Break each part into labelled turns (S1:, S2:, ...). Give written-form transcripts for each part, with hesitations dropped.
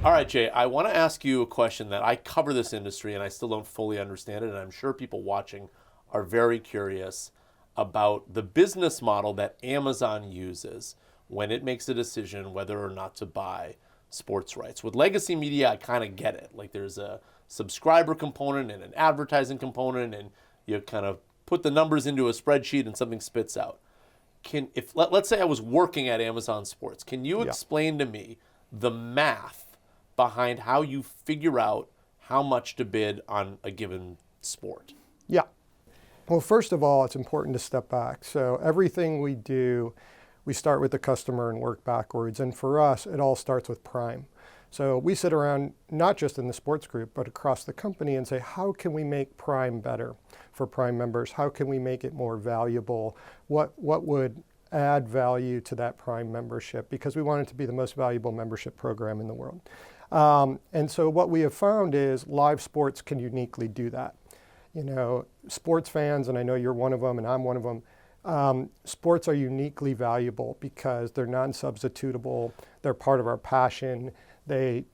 S1: All right, Jay, I want to ask you a question that I cover this industry and I still don't fully understand it, and I'm sure people watching are very curious about the business model that Amazon uses when it makes a decision whether or not to buy sports rights. With legacy media, I kind of get it. Like there's a subscriber component and an advertising component, and you kind of put the numbers into a spreadsheet and something spits out. Let's say I was working at Amazon Sports, can you explain to me the math behind how you figure out how much to bid on a given sport?
S2: Yeah. Well, first of all, it's important to step back. So everything we do, we start with the customer and work backwards. And for us, it all starts with Prime. So we sit around, not just in the sports group, but across the company and say, how can we make Prime better for Prime members? How can we make it more valuable? What would add value to that Prime membership? Because we want it to be the most valuable membership program in the world. And so what we have found is live sports can uniquely do that. You know, sports fans, and I know you're one of them and I'm one of them, sports are uniquely valuable because they're non-substitutable, they're part of our passion, they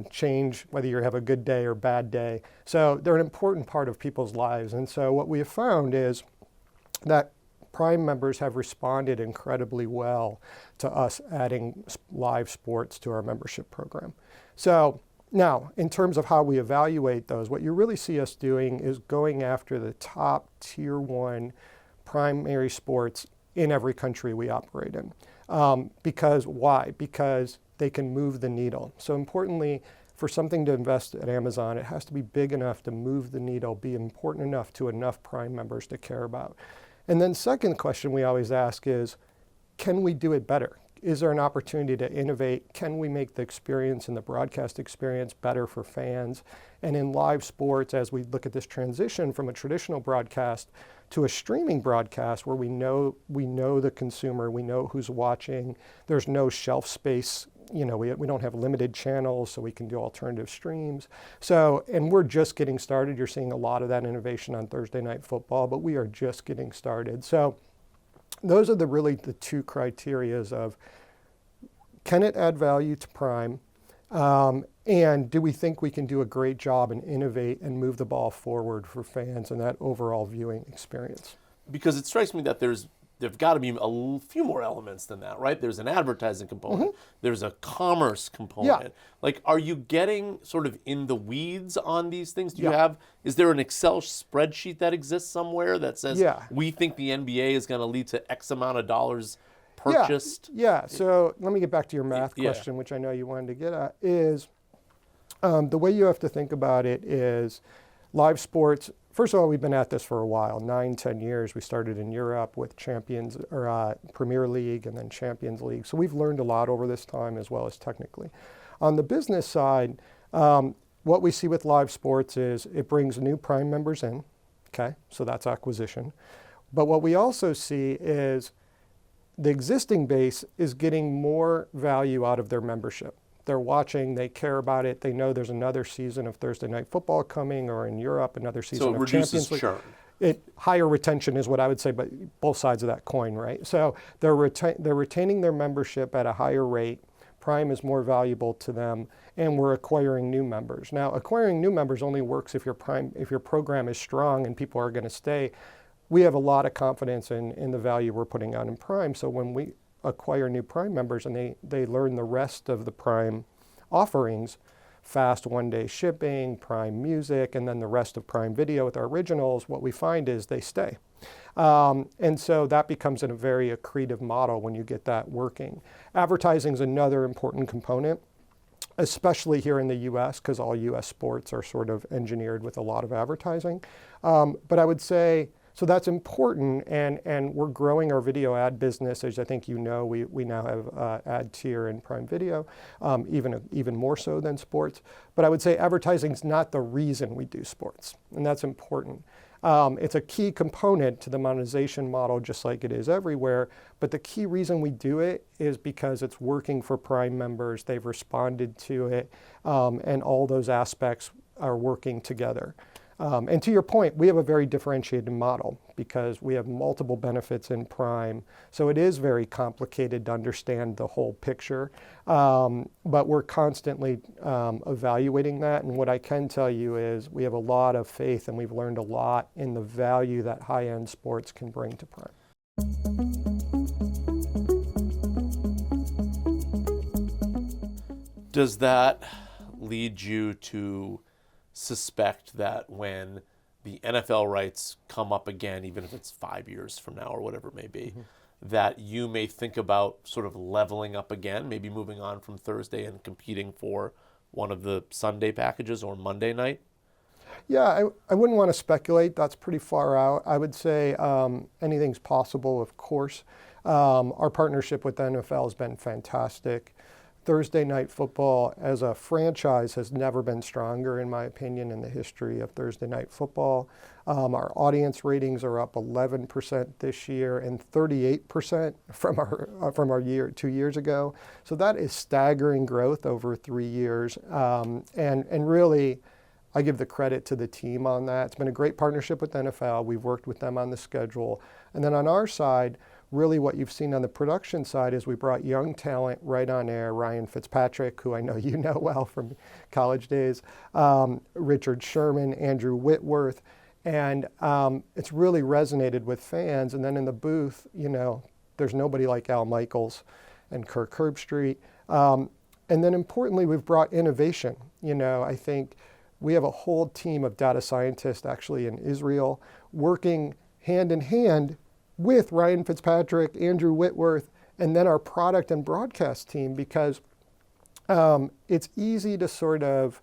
S2: change whether you have a good day or bad day. So they're an important part of people's lives. And so what we have found is that Prime members have responded incredibly well to us adding live sports to our membership program. So now, in terms of how we evaluate those, what you really see us doing is going after the top tier 1 primary sports in every country we operate in. Because why? Because they can move the needle. So importantly, for something to invest at Amazon, it has to be big enough to move the needle, be important enough to enough Prime members to care about. And then second question we always ask is, can we do it better? Is there an opportunity to innovate? Can we make the experience and the broadcast experience better for fans? And in live sports, as we look at this transition from a traditional broadcast to a streaming broadcast where we know the consumer, we know who's watching, there's no shelf space, you know, we don't have limited channels, so we can do alternative streams. So, and we're just getting started. You're seeing a lot of that innovation on Thursday Night Football, but we are just getting started. So those are really the two criterias of, can it add value to Prime? And do we think we can do a great job and innovate and move the ball forward for fans and that overall viewing experience?
S1: Because it strikes me that there've got to be a few more elements than that, right? There's an advertising component. There's a commerce component.
S2: Yeah.
S1: Like, are you getting sort of in the weeds on these things? Is there an Excel spreadsheet that exists somewhere that says, we think the NBA is going to lead to X amount of dollars purchased?
S2: Yeah. So let me get back to your math question, which I know you wanted to get at, is the way you have to think about it is live sports. First of all, we've been at this for a while, 9-10 years. We started in Europe with Premier League and then Champions League. So we've learned a lot over this time as well as technically. On the business side, what we see with live sports is it brings new Prime members in, okay? So that's acquisition. But what we also see is the existing base is getting more value out of their membership. They're watching, they care about it, they know there's another season of Thursday Night Football coming, or in Europe, another season of Champions League.
S1: Churn.
S2: Higher retention is what I would say, but both sides of that coin, right? So they're retaining their membership at a higher rate. Prime is more valuable to them, and we're acquiring new members. Now, acquiring new members only works if your program is strong and people are going to stay. We have a lot of confidence in the value we're putting on in Prime, so when we acquire new Prime members and they learn the rest of the Prime offerings, fast one-day shipping, Prime Music, and then the rest of Prime Video with our originals, what we find is they stay. And so that becomes a very accretive model when you get that working. Advertising is another important component, especially here in the US, because all US sports are sort of engineered with a lot of advertising. But I would say, so that's important, and we're growing our video ad business. As I think you know, we now have ad tier in Prime Video, even more so than sports. But I would say advertising is not the reason we do sports, and that's important. It's a key component to the monetization model, just like it is everywhere. But the key reason we do it is because it's working for Prime members. They've responded to it, and all those aspects are working together. And to your point, we have a very differentiated model because we have multiple benefits in Prime. So it is very complicated to understand the whole picture. But we're constantly evaluating that. And what I can tell you is we have a lot of faith and we've learned a lot in the value that high-end sports can bring to Prime.
S1: Does that lead you to suspect that when the NFL rights come up again, even if it's 5 years from now or whatever it may be, that you may think about sort of leveling up again, maybe moving on from Thursday and competing for one of the Sunday packages or Monday night?
S2: Yeah, I wouldn't want to speculate. That's pretty far out. I would say anything's possible, of course. Our partnership with the NFL has been fantastic. Thursday night football as a franchise has never been stronger, in my opinion, in the history of Thursday night football. Our audience ratings are up 11% this year and 38% from our year 2 years ago. So that is staggering growth over 3 years. And really, I give the credit to the team on that. It's been a great partnership with the NFL. We've worked with them on the schedule. And then on our side, really what you've seen on the production side is we brought young talent right on air. Ryan Fitzpatrick, who I know you know well from college days, Richard Sherman, Andrew Whitworth, and it's really resonated with fans. And then in the booth, you know, there's nobody like Al Michaels and Kirk Herbstreit. And then importantly, we've brought innovation. You know, I think we have a whole team of data scientists actually in Israel working hand in hand with Ryan Fitzpatrick, Andrew Whitworth, and then our product and broadcast team, because it's easy to sort of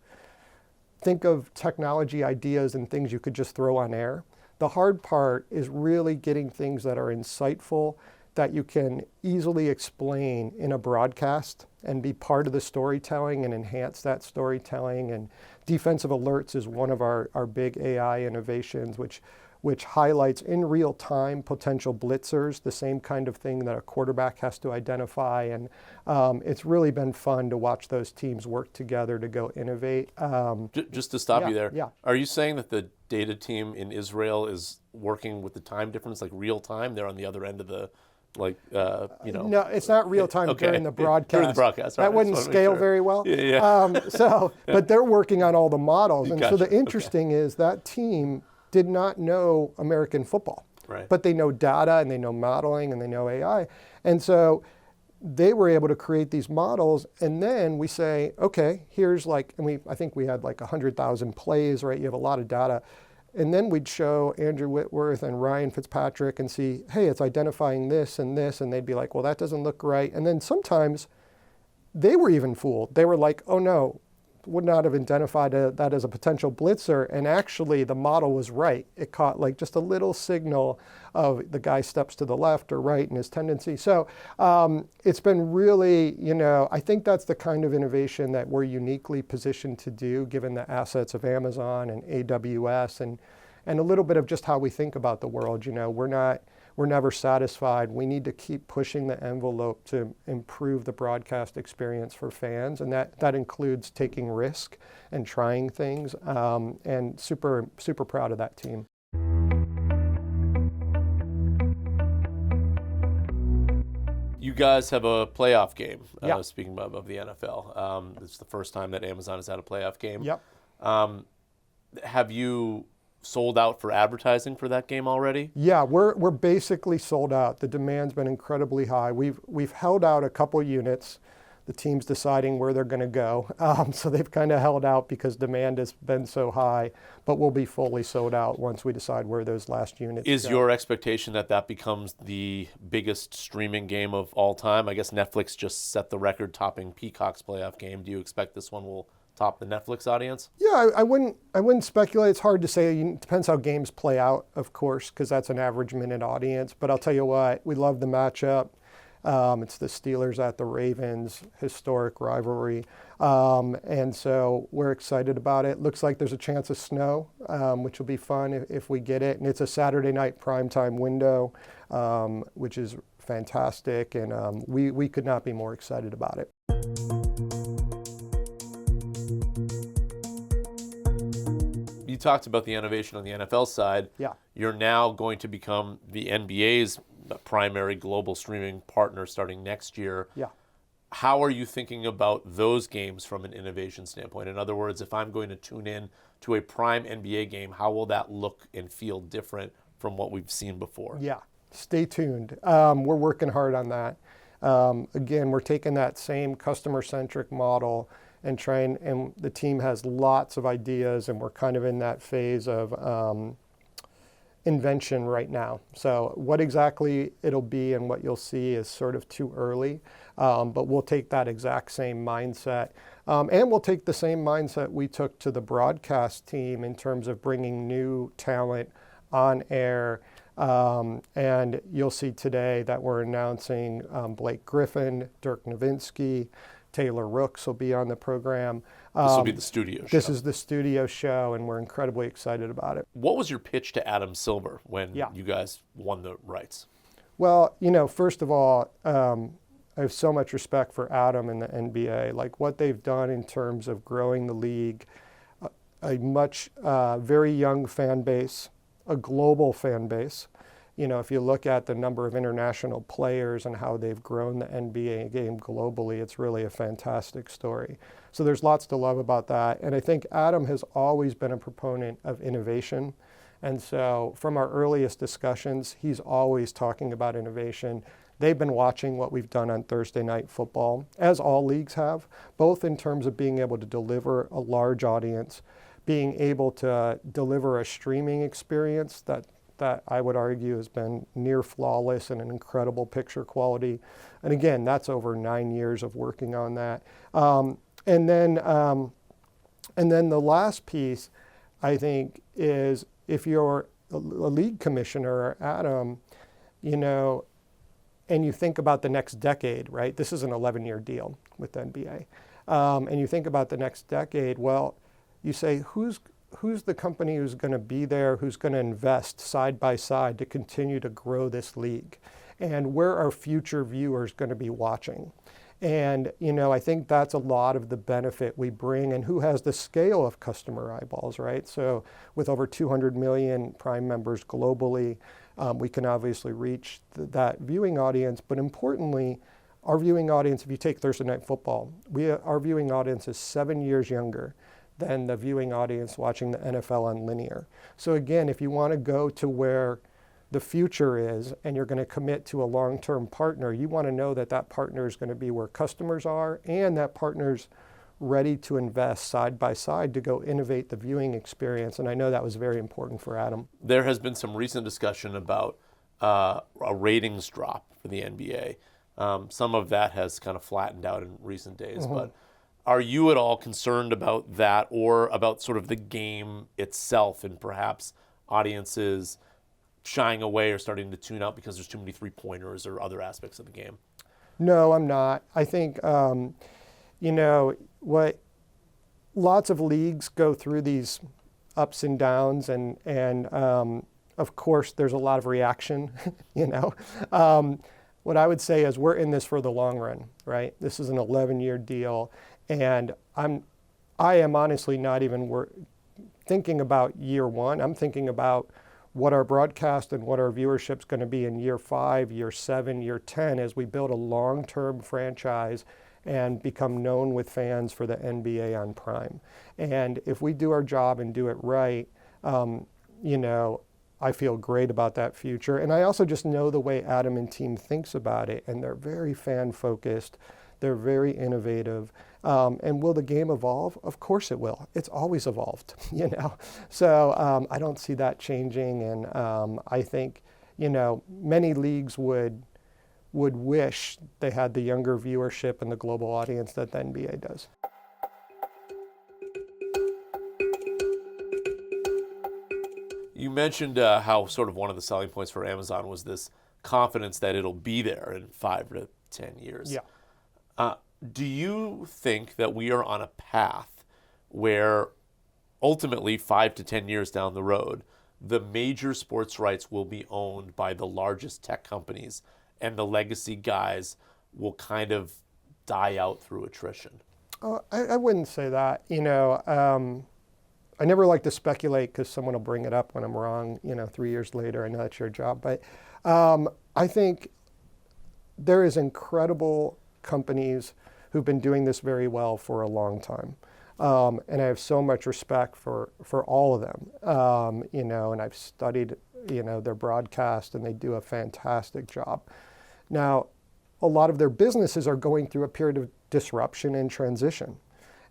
S2: think of technology ideas and things you could just throw on air. The hard part is really getting things that are insightful, that you can easily explain in a broadcast and be part of the storytelling and enhance that storytelling. And defensive alerts is one of our big AI innovations, which highlights in real time potential blitzers, the same kind of thing that a quarterback has to identify. And it's really been fun to watch those teams work together to go innovate.
S1: Just to stop you there,
S2: yeah.
S1: Are you saying that the data team in Israel is working with the time difference, like real time? They're on the other end of the, like, you know.
S2: No, it's not real time during the broadcast.
S1: During the broadcast.
S2: That wouldn't scale very well.
S1: Yeah.
S2: But they're working on all the models. And so
S1: Gotcha.
S2: the interesting is that team did not know American football,
S1: Right.
S2: but they know data and they know modeling and they know AI. And so they were able to create these models. And then we say, okay, here's like, and I think we had like 100,000 plays, right? You have a lot of data. And then we'd show Andrew Whitworth and Ryan Fitzpatrick and see, hey, it's identifying this and this. And they'd be like, well, that doesn't look right. And then sometimes they were even fooled. They were like, oh no, would not have identified that as a potential blitzer. And actually the model was right. It caught like just a little signal of the guy steps to the left or right in his tendency. So it's been really, you know, I think that's the kind of innovation that we're uniquely positioned to do given the assets of Amazon and AWS and a little bit of just how we think about the world. You know, we're never satisfied. We need to keep pushing the envelope to improve the broadcast experience for fans, and that includes taking risk and trying things, and super proud of that team.
S1: You guys have a playoff game,
S2: Yeah.
S1: Speaking of the NFL. It's the first time that Amazon has had a playoff game.
S2: Yep.
S1: Have you sold out for advertising for that game already?
S2: Yeah, we're basically sold out. The demand's been incredibly high. We've held out a couple units. The team's deciding where they're going to go. So they've kind of held out because demand has been so high, but we'll be fully sold out once we decide where those last units
S1: Is
S2: go.
S1: your expectation that that becomes the biggest streaming game of all time? I guess Netflix just set the record topping Peacock's playoff game. Do you expect this one will top the Netflix audience?
S2: Yeah, I wouldn't speculate. It's hard to say. It depends how games play out, of course, because that's an average minute audience. But I'll tell you what, we love the matchup. It's the Steelers at the Ravens, historic rivalry. And so we're excited about it. Looks like there's a chance of snow, which will be fun if we get it. And it's a Saturday night primetime window, which is fantastic. And we could not be more excited about it.
S1: You talked about the innovation on the NFL side.
S2: Yeah.
S1: You're now going to become the NBA's primary global streaming partner starting next year.
S2: Yeah.
S1: How are you thinking about those games from an innovation standpoint? In other words, if I'm going to tune in to a prime NBA game, how will that look and feel different from what we've seen before?
S2: Yeah, stay tuned. We're working hard on that. Again, we're taking that same customer-centric model and the team has lots of ideas, and we're kind of in that phase of invention right now. So what exactly it'll be and what you'll see is sort of too early, but we'll take that exact same mindset. And we'll take the same mindset we took to the broadcast team in terms of bringing new talent on air. And you'll see today that we're announcing Blake Griffin, Dirk Nowitzki, Taylor Rooks will be on the program.
S1: This will be the studio show.
S2: This is the studio show, and we're incredibly excited about it.
S1: What was your pitch to Adam Silver when
S2: Yeah.
S1: you guys won the rights?
S2: Well, first of all, I have so much respect for Adam and the NBA, like what they've done in terms of growing the league, a much, very young fan base, a global fan base. If you look at the number of international players and how they've grown the NBA game globally, it's really a fantastic story. So there's lots to love about that. And I think Adam has always been a proponent of innovation. And so from our earliest discussions, he's always talking about innovation. They've been watching what we've done on Thursday Night Football, as all leagues have, both in terms of being able to deliver a large audience, being able to deliver a streaming experience that I would argue has been near flawless and an incredible picture quality. And again, that's over 9 years of working on that. And then the last piece, I think, is if you're a league commissioner, Adam, and you think about the next decade, right? This is an 11-year deal with the NBA. And you think about the next decade, well, you say, who's the company who's going to be there, who's going to invest side by side to continue to grow this league? And where are future viewers going to be watching? And, I think that's a lot of the benefit we bring, and who has the scale of customer eyeballs, right? So with over 200 million Prime members globally, we can obviously reach that viewing audience. But importantly, our viewing audience, if you take Thursday Night Football, our viewing audience is 7 years younger than the viewing audience watching the NFL on linear. So again, if you want to go to where the future is and you're going to commit to a long-term partner, you want to know that that partner is going to be where customers are, and that partner's ready to invest side by side to go innovate the viewing experience. And I know that was very important for Adam.
S1: There has been some recent discussion about a ratings drop for the NBA. Some of that has kind of flattened out in recent days, but are you at all concerned about that, or about sort of the game itself and perhaps audiences shying away or starting to tune out because there's too many three-pointers or other aspects of the game?
S2: No, I'm not. I think, what lots of leagues go through these ups and downs, and of course there's a lot of reaction, What I would say is we're in this for the long run, right? This is an 11-year deal, and I am honestly not even thinking about year one. I'm thinking about what our broadcast and what our viewership's going to be in year 5, year 7, year 10, as we build a long-term franchise and become known with fans for the NBA on Prime. And if we do our job and do it right, I feel great about that future. And I also just know the way Adam and team thinks about it, and they're very fan-focused. They're very innovative. And will the game evolve? Of course it will. It's always evolved, So I don't see that changing. And I think, many leagues would wish they had the younger viewership and the global audience that the NBA does.
S1: You mentioned how sort of one of the selling points for Amazon was this confidence that it'll be there in 5 to 10 years.
S2: Yeah.
S1: Do you think that we are on a path where ultimately 5 to 10 years down the road, the major sports rights will be owned by the largest tech companies and the legacy guys will kind of die out through attrition?
S2: I wouldn't say that. I never like to speculate because someone will bring it up when I'm wrong, 3 years later. I know that's your job. But I think there is incredible companies who've been doing this very well for a long time. And I have so much respect for all of them, and I've studied, their broadcast, and they do a fantastic job. Now, a lot of their businesses are going through a period of disruption and transition.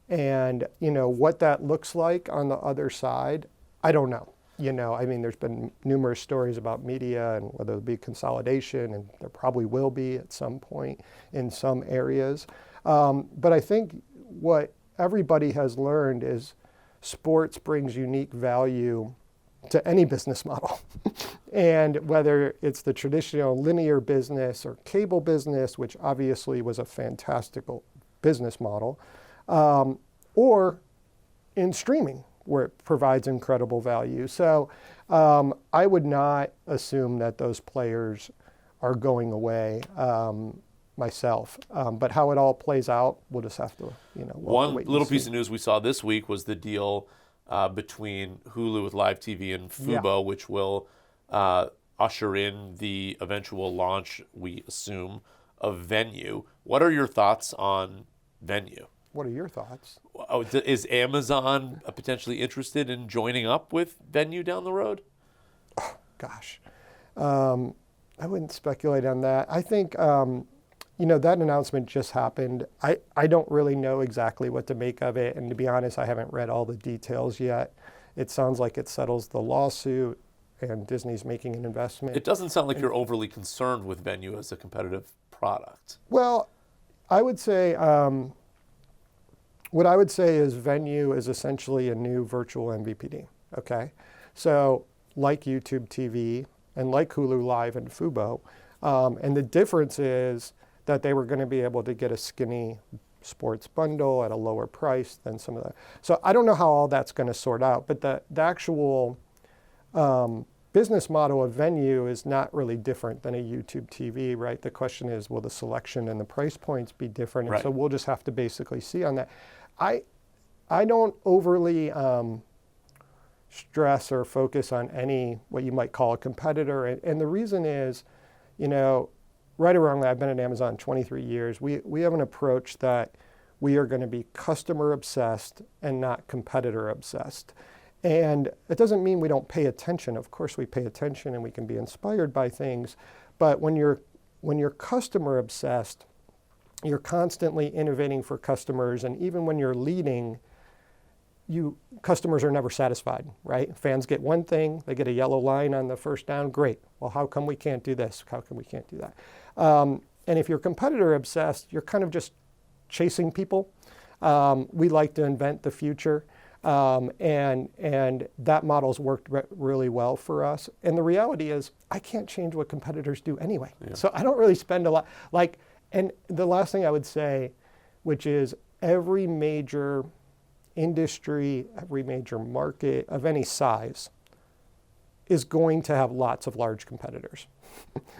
S2: And, what that looks like on the other side, I don't know. There's been numerous stories about media and whether there'll be consolidation, and there probably will be at some point in some areas. But I think what everybody has learned is sports brings unique value to any business model. And whether it's the traditional linear business or cable business, which obviously was a fantastic business model, or in streaming, where it provides incredible value. So I would not assume that those players are going away myself. But how it all plays out, we'll just have to,
S1: One
S2: wait and
S1: little
S2: see.
S1: piece of news we saw this week was the deal between Hulu with live TV and Fubo, which will usher in the eventual launch, we assume, of Venue. What are your thoughts on Venue?
S2: What are your thoughts?
S1: Oh, is Amazon potentially interested in joining up with Venue down the road?
S2: Oh, gosh. I wouldn't speculate on that. I think, that announcement just happened. I don't really know exactly what to make of it. And to be honest, I haven't read all the details yet. It sounds like it settles the lawsuit and Disney's making an investment.
S1: It doesn't sound like you're overly concerned with Venue as a competitive product.
S2: Well, I would say, what I would say is Venue is essentially a new virtual MVPD, okay? So like YouTube TV and like Hulu Live and Fubo, and the difference is that they were going to be able to get a skinny sports bundle at a lower price than some of the. So I don't know how all that's going to sort out, but the actual business model of Venue is not really different than a YouTube TV, right? The question is, will the selection and the price points be different?
S1: Right.
S2: And so we'll just have to basically see on that. I don't overly stress or focus on any what you might call a competitor, and the reason is, right or wrongly, I've been at Amazon 23 years. We have an approach that we are going to be customer obsessed and not competitor obsessed. And it doesn't mean we don't pay attention. Of course we pay attention and we can be inspired by things. But when you're customer obsessed, you're constantly innovating for customers. And even when you're leading, customers are never satisfied, right? Fans get one thing, they get a yellow line on the first down, great. Well, how come we can't do this? How come we can't do that? And if you're competitor obsessed, you're kind of just chasing people. We like to invent the future. And that model's worked really well for us. And the reality is, I can't change what competitors do anyway. Yeah. So I don't really spend a lot. And the last thing I would say, which is every major industry, every major market of any size is going to have lots of large competitors.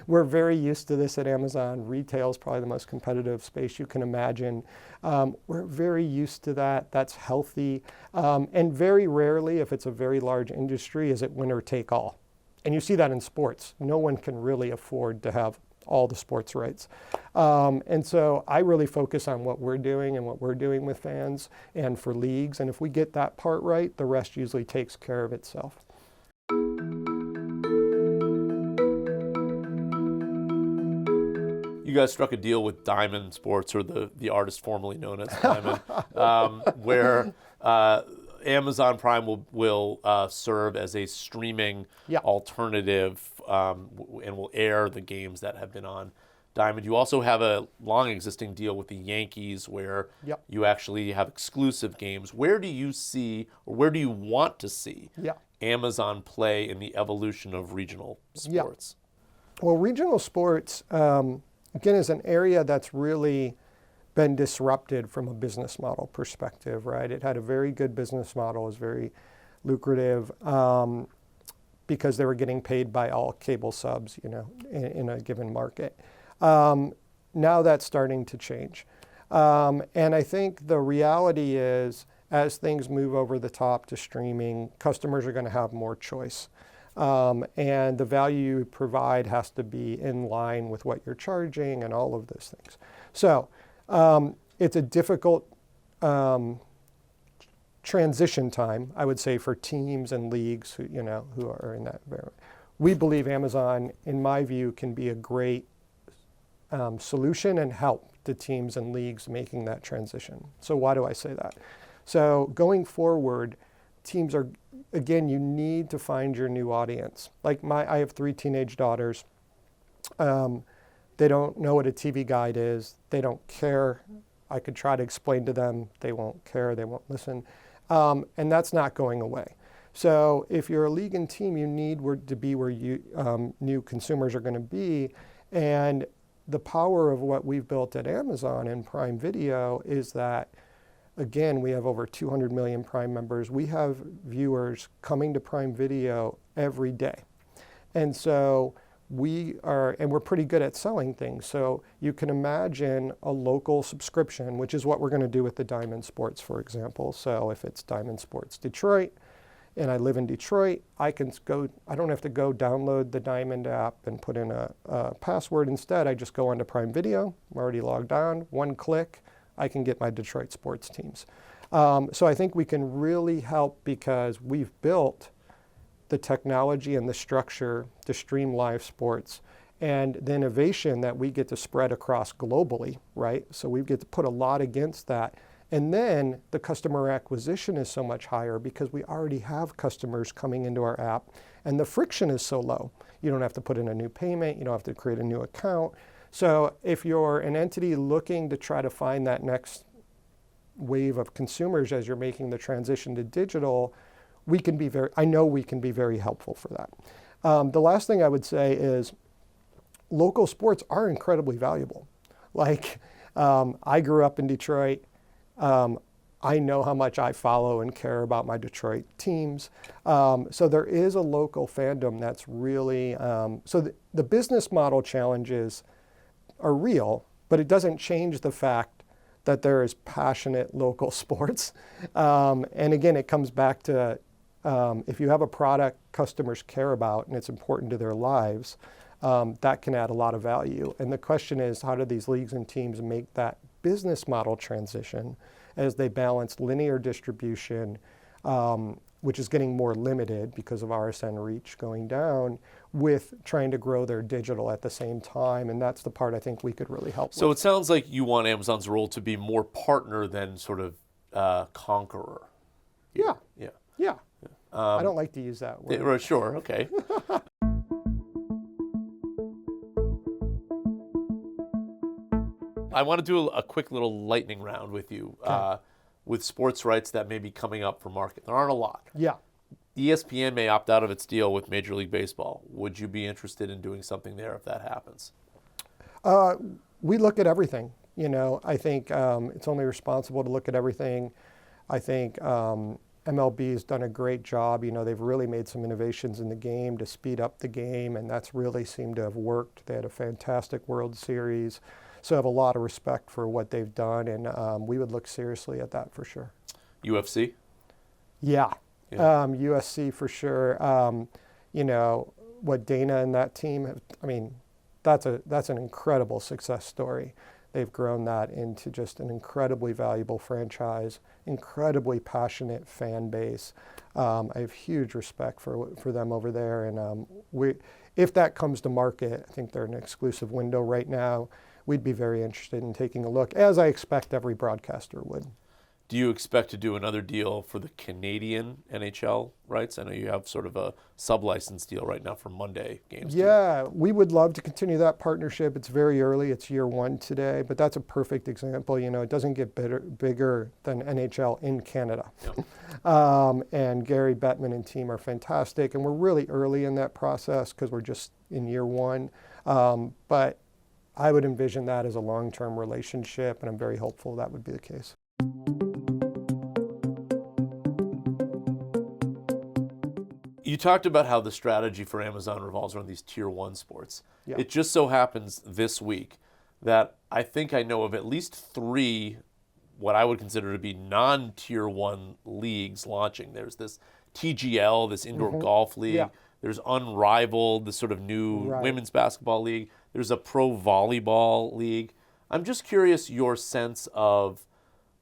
S2: We're very used to this at Amazon. Retail is probably the most competitive space you can imagine. We're very used to that. That's healthy. And very rarely, if it's a very large industry, is it winner take all. And you see that in sports. No one can really afford to have all the sports rights. And so I really focus on what we're doing and what we're doing with fans and for leagues. And if we get that part right, the rest usually takes care of itself.
S1: You guys struck a deal with Diamond Sports, or the artist formerly known as Diamond, where Amazon Prime will serve as a streaming alternative and will air the games that have been on Diamond. You also have a long existing deal with the Yankees where you actually have exclusive games. Where do you see, or where do you want to see Amazon play in the evolution of regional sports?
S2: Well, regional sports, again, is an area that's really been disrupted from a business model perspective, right? It had a very good business model, it was very lucrative because they were getting paid by all cable subs, in a given market. Now that's starting to change. And I think the reality is as things move over the top to streaming, customers are going to have more choice. And the value you provide has to be in line with what you're charging and all of those things. So it's a difficult transition time, I would say, for teams and leagues who are in that environment. We believe Amazon, in my view, can be a great solution and help to teams and leagues making that transition. So why do I say that? So going forward, teams are, again, you need to find your new audience. Like I have 3 teenage daughters. They don't know what a TV guide is. They don't care. I could try to explain to them. They won't care. They won't listen. And that's not going away. So if you're a league and team, you need to be where new consumers are going to be. And the power of what we've built at Amazon and Prime Video is that, again, we have over 200 million Prime members. We have viewers coming to Prime Video every day. And so we're pretty good at selling things. So you can imagine a local subscription, which is what we're going to do with the Diamond Sports, for example. So if it's Diamond Sports Detroit, and I live in Detroit, I don't have to go download the Diamond app and put in a password. Instead, I just go onto Prime Video. I'm already logged on. One click, I can get my Detroit sports teams. So I think we can really help because we've built the technology and the structure to stream live sports and the innovation that we get to spread across globally, right? So we get to put a lot against that. And then the customer acquisition is so much higher because we already have customers coming into our app and the friction is so low. You don't have to put in a new payment. You don't have to create a new account. So if you're an entity looking to try to find that next wave of consumers as you're making the transition to digital, I know we can be very helpful for that. The last thing I would say is local sports are incredibly valuable. Like I grew up in Detroit. I know how much I follow and care about my Detroit teams. So there is a local fandom that's really, so the business model challenges are real, but it doesn't change the fact that there is passionate local sports. And again, it comes back to if you have a product customers care about and it's important to their lives, that can add a lot of value. And the question is, how do these leagues and teams make that business model transition as they balance linear distribution, which is getting more limited because of RSN reach going down, with trying to grow their digital at the same time. And that's the part I think we could really help
S1: So
S2: with.
S1: it sounds like you want Amazon's role to be more partner than sort of conqueror.
S2: Yeah.
S1: Yeah.
S2: Yeah. I don't like to use that word.
S1: Sure, okay. I want to do a quick little lightning round with you with sports rights that may be coming up for market. There aren't a lot.
S2: Yeah.
S1: ESPN may opt out of its deal with Major League Baseball. Would you be interested in doing something there if that happens?
S2: We look at everything. I think it's only responsible to look at everything. I think MLB has done a great job. They've really made some innovations in the game to speed up the game, and that's really seemed to have worked. They had a fantastic World Series. So I have a lot of respect for what they've done, and we would look seriously at that for sure.
S1: UFC?
S2: Yeah. USC for sure. What Dana and that team have, that's an incredible success story. They've grown that into just an incredibly valuable franchise, incredibly passionate fan base. I have huge respect for them over there. And if that comes to market, I think they're in an exclusive window right now. We'd be very interested in taking a look, as I expect every broadcaster would.
S1: Do you expect to do another deal for the Canadian NHL rights? I know you have sort of a sub-license deal right now for Monday games.
S2: Yeah, we would love to continue that partnership. It's very early. It's year 1 today, but that's a perfect example. It doesn't get bigger than NHL in Canada. Yeah. And Gary Bettman and team are fantastic, and we're really early in that process because we're just in year 1. But I would envision that as a long-term relationship, and I'm very hopeful that would be the case.
S1: You talked about how the strategy for Amazon revolves around these tier 1 sports.
S2: Yeah.
S1: It just so happens this week that I think I know of at least 3 what I would consider to be non-tier one leagues launching. There's this TGL, this indoor golf league.
S2: Yeah.
S1: There's Unrivaled, this sort of new women's basketball league. There's a pro volleyball league. I'm just curious your sense of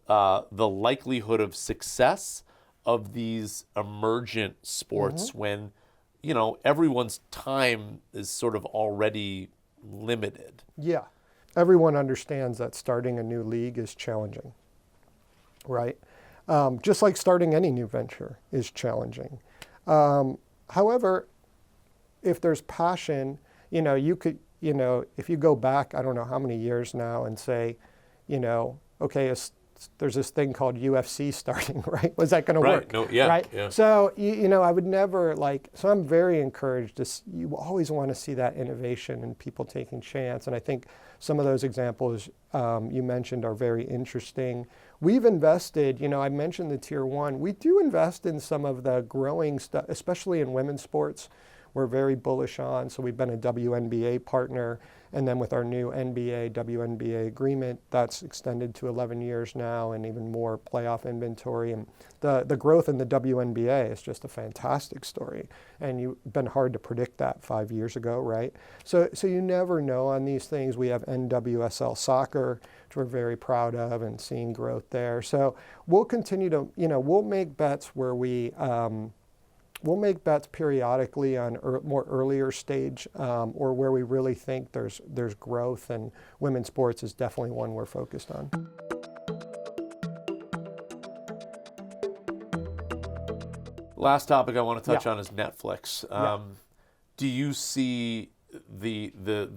S1: the likelihood of success of these emergent sports when, you know, everyone's time is sort of already limited.
S2: Yeah. Everyone understands that starting a new league is challenging, right? Just like starting any new venture is challenging. However, if there's passion, you know, you could, you know, if you go back, I don't know how many years now and say, you know, okay, there's this thing called UFC starting, right? Was that going to work?
S1: No, yeah,
S2: right?
S1: Yeah.
S2: So, you know, I would never so I'm very encouraged. You always want to see that innovation and people taking chance. And I think some of those examples you mentioned are very interesting. We've invested, you know, I mentioned the tier one. We do invest in some of the growing stuff, especially in women's sports. We're very bullish on. So we've been a WNBA partner. And then with our new NBA, WNBA agreement, that's extended to 11 years now and even more playoff inventory. And the growth in the WNBA is just a fantastic story. And you've been hard to predict that 5 years ago, right? So you never know on these things. We have NWSL soccer, which we're very proud of and seeing growth there. So we'll continue to, you know, we'll make bets where we'll make bets periodically on more earlier stage or where we really think there's growth, and women's sports is definitely one we're focused on.
S1: Last topic I want to touch on is Netflix.
S2: Yeah.
S1: Do you see the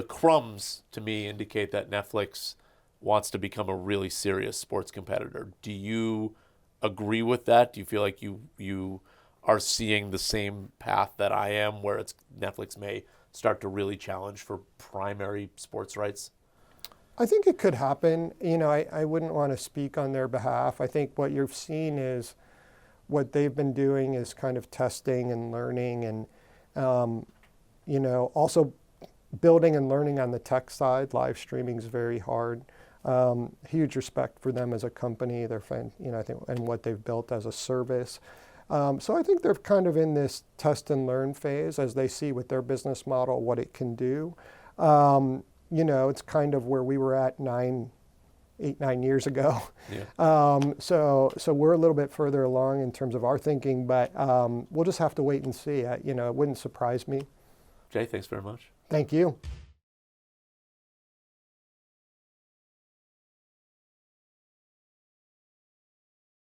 S1: crumbs to me indicate that Netflix wants to become a really serious sports competitor? Do you agree with that? Do you feel like you are seeing the same path that I am, where Netflix may start to really challenge for primary sports rights?
S2: I think it could happen. You know, I wouldn't want to speak on their behalf. I think what you've seen is what they've been doing is kind of testing and learning and, you know, also building and learning on the tech side. Live streaming is very hard. Huge respect for them as a company. They're you know, I think, and what they've built as a service. So I think they're kind of in this test and learn phase as they see with their business model what it can do. You know, it's kind of where we were at 9 years ago.
S1: Yeah.
S2: So we're a little bit further along in terms of our thinking, but we'll just have to wait and see. You know, it wouldn't surprise me.
S1: Jay, thanks very much.
S2: Thank you.